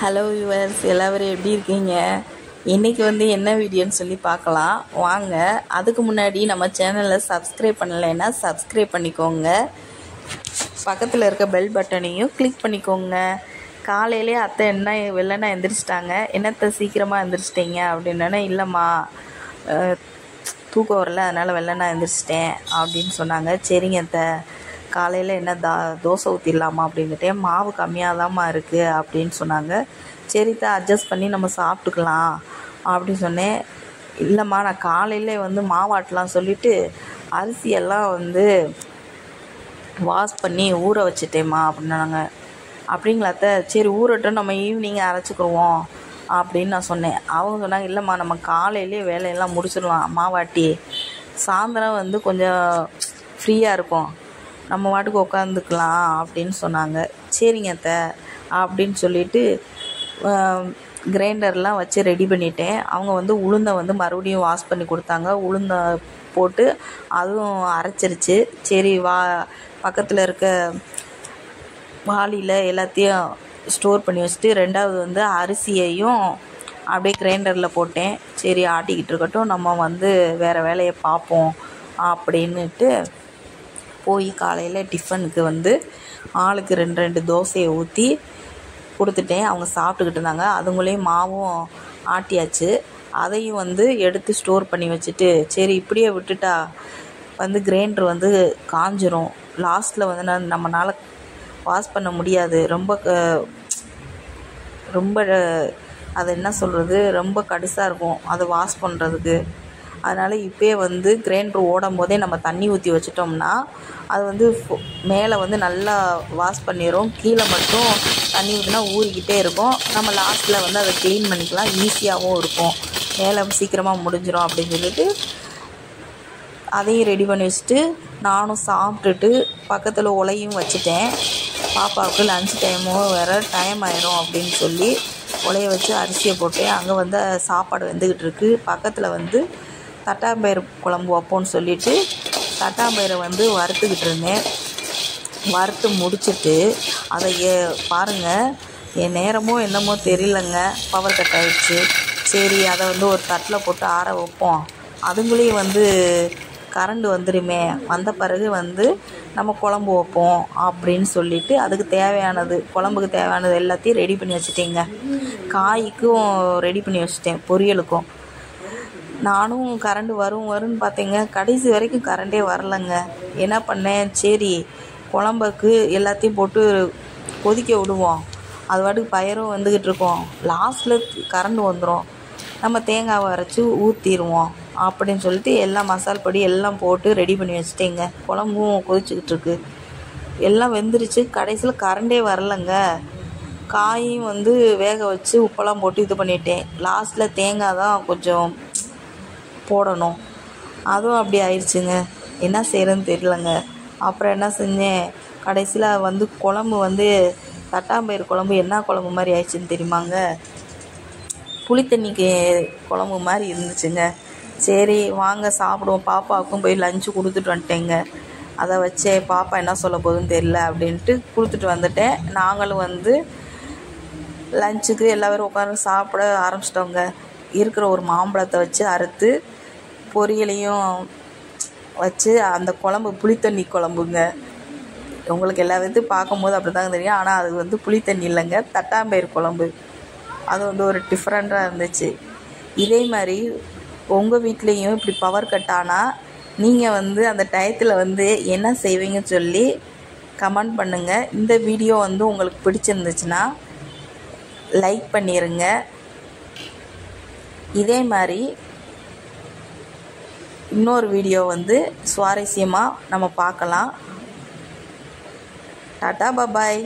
Hello yours, எல்லோரும் எப்படி இருக்கீங்க? இன்றைக்கி என்ன வீடியோன்னு சொல்லி பார்க்கலாம் வாங்க. அதுக்கு முன்னாடி நம்ம சேனலில் சப்ஸ்கிரைப் பண்ணலைன்னா சப்ஸ்கிரைப் பண்ணிக்கோங்க. பக்கத்தில் இருக்க பெல் பட்டனையும் கிளிக் பண்ணிக்கோங்க. காலையிலே அத்தை என்ன வெள்ளனா எந்திரிச்சிட்டாங்க. என்னத்தை சீக்கிரமாக எந்திரிச்சிட்டிங்க அப்படின்னா, இல்லைம்மா தூக்கம் வரல, அதனால் வெள்ளனா எந்திரிச்சிட்டேன் அப்படின்னு சொன்னாங்க. சரிங்க அத்தை, காலையில் என்ன தோசை ஊற்றிடலாமா அப்படின்னுட்டேன். மாவு கம்மியாக தான்மா இருக்குது அப்படின்னு சொன்னாங்க. சரித்த அட்ஜஸ்ட் பண்ணி நம்ம சாப்பிட்டுக்கலாம் அப்படின்னு சொன்னேன். இல்லைம்மா நான் காலையில் மாவாட்டலாம் சொல்லிவிட்டு அரிசியெல்லாம் வாஷ் பண்ணி ஊற வச்சுட்டேம்மா அப்படின்னாங்க. அப்படிங்களாத்த, சரி ஊறட்டும், நம்ம ஈவினிங் அரைச்சிக்கிடுவோம் அப்படின்னு நான் சொன்னேன். அவங்க சொன்னாங்க, இல்லைம்மா நம்ம காலையிலே வேலையெல்லாம் முடிச்சிடலாம், மாவாட்டி சாயந்தரம் கொஞ்சம் ஃப்ரீயாக இருக்கும், நம்ம வாட்டுக்கு உட்காந்துக்கலாம் அப்படின்னு சொன்னாங்க. சரிங்க அத்தை அப்படின்னு சொல்லிவிட்டு கிரைண்டர்லாம் வச்சு ரெடி பண்ணிட்டேன். அவங்க உளுந்தை மறுபடியும் வாஷ் பண்ணி கொடுத்தாங்க. உளுந்தை போட்டு அதுவும் அரைச்சிருச்சு. சரி பக்கத்தில் இருக்க வாளியில் எல்லாத்தையும் ஸ்டோர் பண்ணி வச்சுட்டு ரெண்டாவது அரிசியையும் அப்படியே கிரைண்டரில் போட்டேன். சரி ஆட்டிக்கிட்டு இருக்கட்டும், நம்ம வேறு வேலையை பார்ப்போம் அப்படின்னுட்டு போய் காலையில் டிஃபனுக்கு ஆளுக்கு 2 தோசையை ஊற்றி கொடுத்துட்டேன். அவங்க சாப்பிட்டுக்கிட்டு இருந்தாங்க. அதுங்களையும் மாவும் ஆட்டியாச்சு. அதையும் எடுத்து ஸ்டோர் பண்ணி வச்சுட்டு, சரி இப்படியே விட்டுட்டா கிரைண்டர் காஞ்சிரும், லாஸ்ட்டில் நம்மளால் வாஷ் பண்ண முடியாது, ரொம்ப அது என்ன சொல்கிறது, ரொம்ப கடுசாக இருக்கும் அதை வாஷ் பண்ணுறதுக்கு. அதனால் இப்போயே கிரைண்டர் ஓடும் போதே நம்ம தண்ணி ஊற்றி வச்சிட்டோம்னா அது மேலே நல்லா வாஷ் பண்ணிடும், கீழே மட்டும் தண்ணி ஊற்றினா ஊறிக்கிட்டே இருக்கும். நம்ம லாஸ்ட்டில் அதை க்ளீன் பண்ணிக்கலாம், ஈஸியாகவும் இருக்கும், மேலே சீக்கிரமாக முடிஞ்சிடும் அப்படின்னு சொல்லிட்டு அதையும் ரெடி பண்ணி வச்சுட்டு நானும் சாப்பிட்டுட்டு பக்கத்தில் உலையும் வச்சுட்டேன். பாப்பாவுக்கு லன்ச் டைமும் வேறு டைம் ஆயிரும் அப்படின்னு சொல்லி உலைய வச்சு அரிசியை போட்டேன். அங்கே சாப்பாடு வெந்துக்கிட்டு இருக்குது. பக்கத்தில் தட்டாம்பயிறு குழம்பு வைப்போன்னு சொல்லிவிட்டு தட்டாம்பயிரை வறுத்துக்கிட்டு இருந்தேன். வறுத்து முடிச்சுட்டு அதை பாருங்கள், என் நேரமோ என்னமோ தெரியலங்க, பவர் கட் ஆகிடுச்சு. சரி அதை ஒரு தட்டில் போட்டு ஆற வைப்போம், அதுங்களையும் கரண்ட் வந்துடுமே, வந்த பிறகு நம்ம குழம்பு வைப்போம் அப்படின்னு சொல்லிவிட்டு அதுக்கு தேவையானது, குழம்புக்கு தேவையானது எல்லாத்தையும் ரெடி பண்ணி வச்சுட்டேங்க. காய்க்கும் ரெடி பண்ணி வச்சுட்டேன், பொரியலுக்கும். நானும் கரண்ட் வரும்னு பார்த்தேங்க, கடைசி வரைக்கும் கரண்டே வரலைங்க. என்ன பண்ணேன், சரி குழம்புக்கு எல்லாத்தையும் போட்டு கொதிக்க விடுவோம், அது பாட்டுக்கு பயரும் வந்துக்கிட்டு இருக்கோம், லாஸ்ட்டில் கரண்ட் வந்துடும், நம்ம தேங்காவை அரைச்சி ஊற்றிடுவோம் அப்படின்னு சொல்லிட்டு எல்லா மசால் பொடி எல்லாம் போட்டு ரெடி பண்ணி வச்சுட்டேங்க. குழம்பும் கொதிச்சுக்கிட்டு இருக்கு, எல்லாம் வெந்துருச்சு. கடைசியில் கரண்டே வரலைங்க. காயும் வேக வச்சு உப்பெல்லாம் போட்டு இது பண்ணிட்டேன். லாஸ்ட்டில் தேங்காய் தான் கொஞ்சம் போடணும், அதுவும் அப்படி ஆயிடுச்சுங்க. என்ன செய்கிறதுன்னு தெரியலங்க. அப்புறம் என்ன செஞ்சேன், கடைசியில் குழம்பு தட்டாம்பயிறு குழம்பு என்ன குழம்பு மாதிரி ஆயிடுச்சுன்னு தெரியுமாங்க, புளித்தண்ணிக்கு குழம்பு மாதிரி இருந்துச்சுங்க. சரி வாங்க சாப்பிடுவோம், பாப்பாவுக்கும் போய் லஞ்சு கொடுத்துட்டு வந்துட்டேங்க. அதை வச்சே பாப்பா என்ன சொல்ல போகுதுன்னு தெரியல அப்படின்ட்டு கொடுத்துட்டு வந்துட்டேன். நாங்களும் லஞ்சுக்கு எல்லாரும் உட்காந்து சாப்பிட ஆரம்பிச்சிட்டோங்க. இருக்கிற ஒரு மாம்பழத்தை வச்சு அறுத்து பொரியலையும் வச்சு அந்த குழம்பு புளித்தண்ணி குழம்புங்க. உங்களுக்கு எல்லா விதத்தையும் பார்க்கும்போது அப்படி தாங்க தெரியும், ஆனால் அது புளித்தண்ணி இல்லைங்க, தட்டாம்பயிறு குழம்பு. அது ஒரு டிஃப்ரெண்ட்டாக இருந்துச்சு. இதே மாதிரி உங்கள் வீட்லேயும் இப்படி பவர் கட் ஆனால் நீங்கள் அந்த டயத்தில் என்ன செய்வீங்கன்னு சொல்லி கமெண்ட் பண்ணுங்கள். இந்த வீடியோ உங்களுக்கு பிடிச்சிருந்துச்சுன்னா லைக் பண்ணிடுங்க. இதே மாதிரி இன்னொரு வீடியோ சுவாரஸ்யமாக நம்ம பார்க்கலாம். டாட்டா பாய்.